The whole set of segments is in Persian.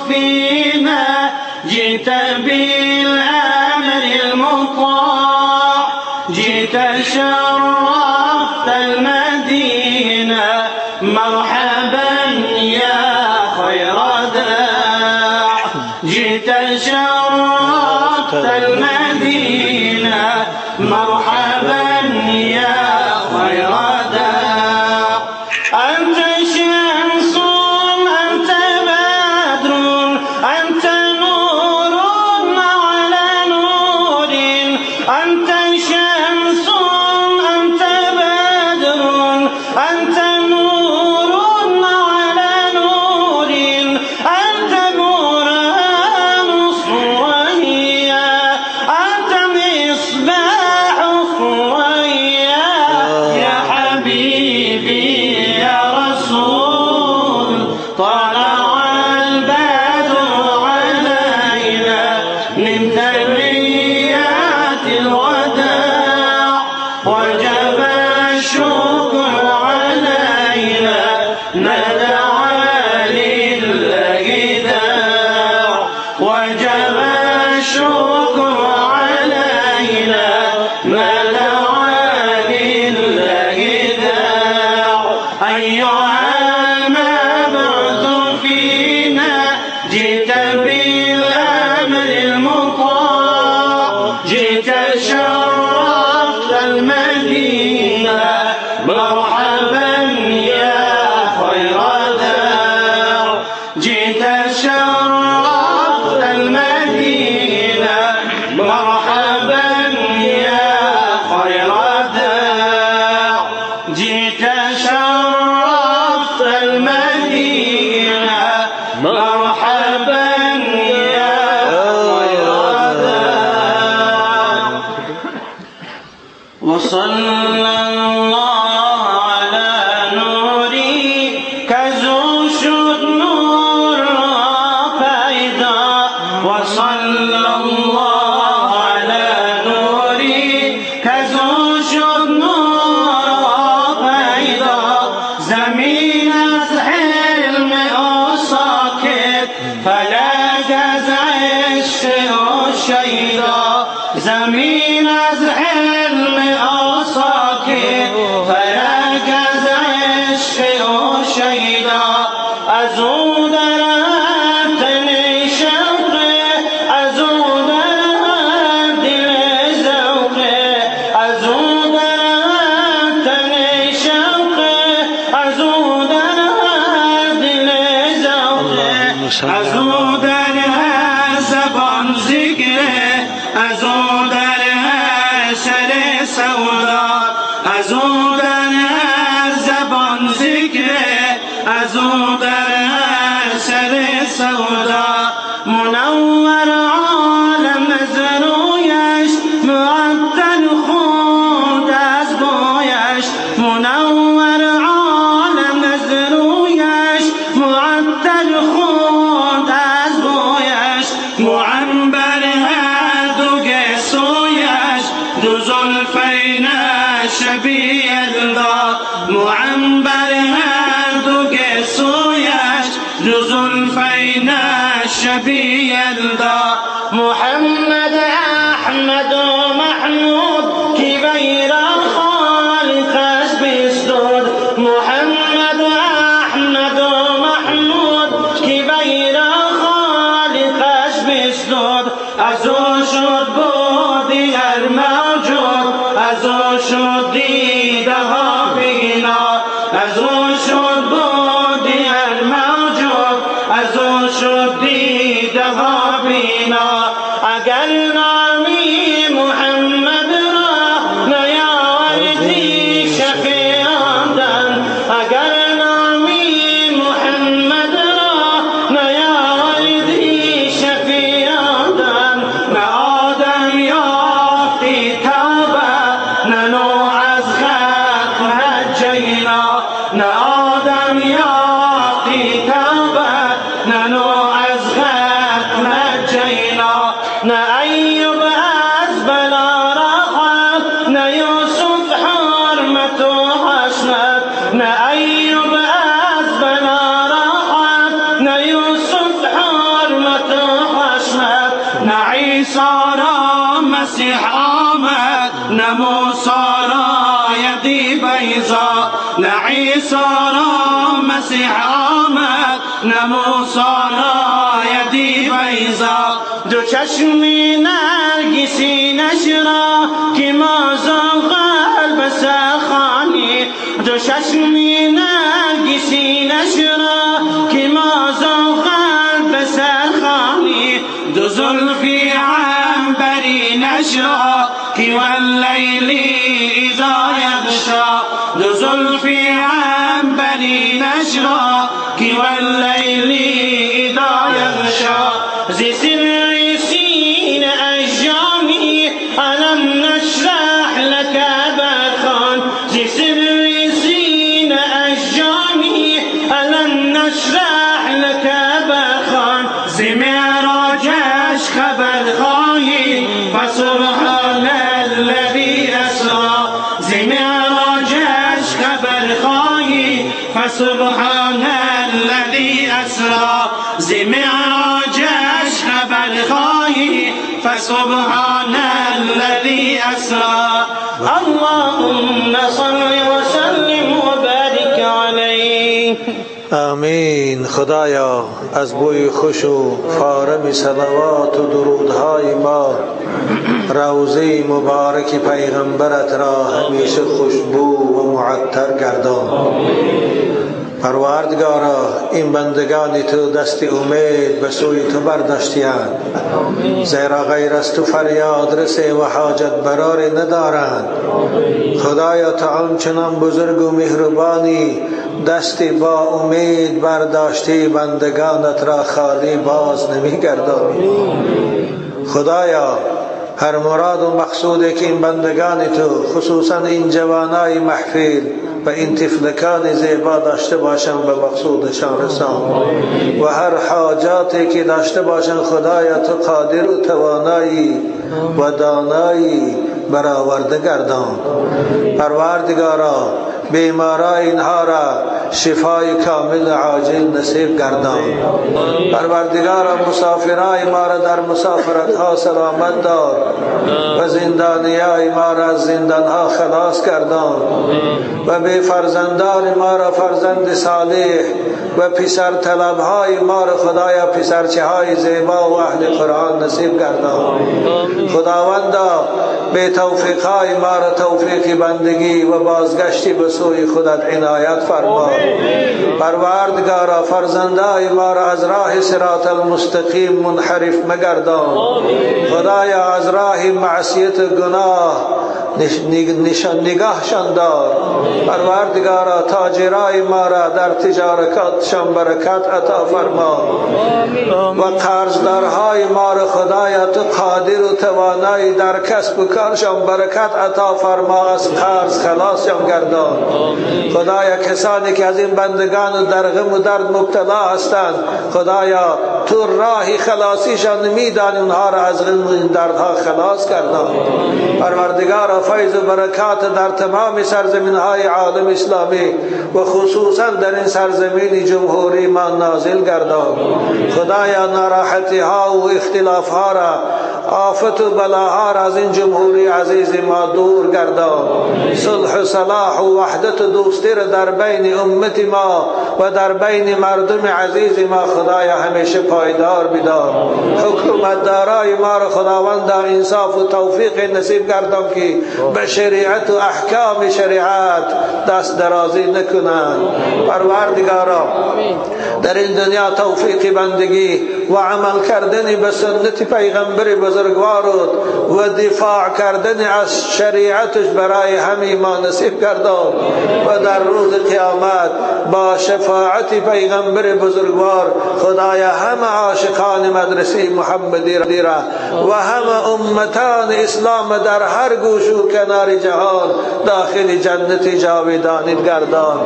فينا جئت بالأمر المطاع جئت شرفت المدينة مرحبا يا خير داع جئت شرفت المدينة مرحبا يا خير داع أنت شمس أنت بدر أنت نور على نور أنت شمس أنت بدر أنت نور على نور أنت برهان صويا أنت مصباح صويا يا حبيبي يا رسول طلع البدر علينا من ثنيات الوداع وجب الشكر علينا ندعى لله داع وجب الشكر علينا ندعى لله داع أيها المبعوث فينا جئت بالأمر المطاع جئت شرفت المدينة مرحبا يا خير داع جئت شرفت المدينة مرحبا يا خير داع جئت شرفت المدينة مرحبا يا خير داع وصلى الله على نوري كزو شد نور فايدا وصلى الله على نوري كزو شد نور فايدا زمین از علم او ساکت فلک از عشق او شیدا زمین از علم او ساکت فلک از عشق او شیدا از او در تن شوقه از او در دل ذوقه از او در تن شوقه از او در دل ذوقه از او در زبان ذکره از او در سر سودا از او در زبان ذکره از او در سر سودا منور عالم از رویش معطل خود از بویش منور عالم از رویش معطل خود از بویش معنبر دو گسویش دو زلفین شبیه الله معنبر دو گسویش دو زلفین شبیه الله محمد احمد و محمود کی بیر خالقش بستود محمد احمد و محمود کی بیر خالقش بستود از او شد بودی هر موجود از او شد دیده ها بینا از او شد بودی هر موجود از او شد دیده ها بینا اگر نامی محمد را نیاوردی شفیعاندن اگر نامی محمد را نیاوردی شفیعاندن نه آدم یافتی توبه نه نوح از خلق نجینا نه آدم یافتی توبه نه نوح از خلق نجینا نه ایوب از بلا رحت نه یوسف حرمت و حشمت نه ایوب از بلا رحت نه یوسف حرمت نه عیسی را مسیح آمد، نه موسی آیدی بیضا. دو چشم نرگسی نشرا که ما ذوق قلب سخانی، دو چشم نرگسی نشرا که ما ذوق قلب سخانی. دو زلفی عنبری نشرا که واللیل اذا یغشا، دو زلفی عنبری نشرا که واللیل اذا یغشا. زی سر سین اشجانی الم نشرح لك بدخان، زی سر سین اشجانی الم نشرح لك بدخان. زی معراجش خبر خواهی فسبحان الذی اسری، زی معراجش خبر خواهی فسبحان الذی اسری، زی معراجش خبر خواهی فسبحان الذی اسری. اللهم صل وسلم وبارك علیه. آمین. خدایا از بوی خوش و فارم صلوات و درودهای ما روضه مبارک پیغمبرت را همیشه خوشبو و معطر گردان. پروردگارا این بندگان تو دست امید به سوی تو برداشتیند، زیرا غیر از تو فریاد رسه و حاجت براری ندارند. خدایا تو آنچنان بزرگ و مهربانی دستی با امید برداشتی بندگانت را خالی باز نمی گردانی. خدایا هر مراد و مقصودی که این بندگان تو خصوصا این جوانای محفل و این طفلکان زیبا داشته باشن به مقصودشان رسان، و هر حاجاتی که داشته باشن خدایا تو قادر و توانایی و دانایی برآورده گردان. پروردگارا بیمارای اینها را شفای کامل عاجل نصیب گردان. پروردگارا مسافرای ما را در مسافرت ها سلامت دار و زندانیای ما را از زندان ها خلاص گردان، و بی فرزندان ما را فرزند صالح و پسر طلب های ما را خدایا پسرچه های زیبا و اهل قرآن نصیب گردان. خداوندا به توفیق های ما را توفیق بندگی و بازگشتی به سوی خودت عنایت فرما. پروردگارا فرزندای ما را از راه صراط المستقیم منحرف مگردان. خدایا از راه معصیت و گناه نگاهشان دار. پروردگارا تاجرای ما را در تجارتشان برکت عطا فرما، و قرضدارهای ما را خدایا تو قادر و توانایی در کسب و کارشان برکت عطا فرما، از قرض خلاصشان گردان. خدایا کسانی که از این بندگان در غم و درد مبتلا هستند خدایا تو راهی خلاصیشان میدانی، اونها را از غم و دردها خلاص گردان. پروردگارا فیض و برکات در تمام سرزمین های عالم اسلامی و خصوصا در این سرزمین جمهوری ما نازل گردان. خدایا ناراحتی ها و اختلاف ها را، آفت و بلاها را از این جمهوری عزیز ما دور گردان. صلح و صلاح و وحدت و دوستی را در بین امت ما و در بین مردم عزیز ما خدایا همیشه پایدار بدار. حکومت دارای ما را خداوندا انصاف و توفیق نصیب گردان که به شریعت و احکام شریعت دست درازی نکنند. پروردگارا در این دنیا توفیق بندگی و عمل کردن به سنت پیغمبر بزرگوار و دفاع کردن از شریعتش برای همه ما نصیب گردان، و در روز قیامت با شفاعت پیغمبر بزرگوار خدایا همه عاشقان مدرسه محمدی را و همه امتان اسلام در هر گوش و کنار جهان داخل جنت جاودانیت گردان.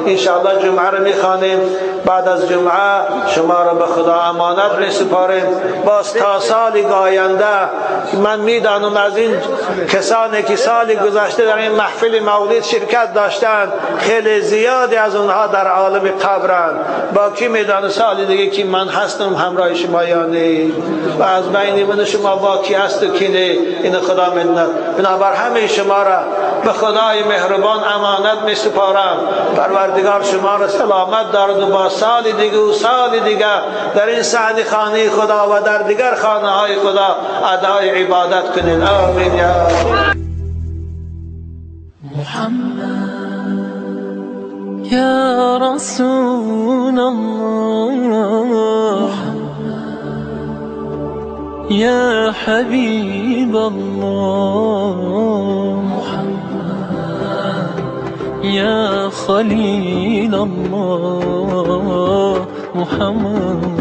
انشاءالله جمعه را میخوانیم. بعد از جمعه شما را به خدا امانت میسپاریم. باز تا سال آینده من میدانم از این کسانی که سال گذشته در این محفل مولد شرکت داشتند خیلی زیادی از اونها اونها در عالم قبرند. با کی میدانه سال دیگه که من هستم همراه شما یا نه؟ و از بین من شما با کی هست و کی نه؟ این خدا منت. بنابر همه شما را به خدای مهربان امانت می سپارم. پروردگار شما را سلامت دارد و با سال دیگه و سال دیگه در این صحن خانه خدا و در دیگر خانه های خدا ادای عبادت کنید. آمین یا محمد یا رسول الله، یا حبیب الله، یا خلیل الله محمد.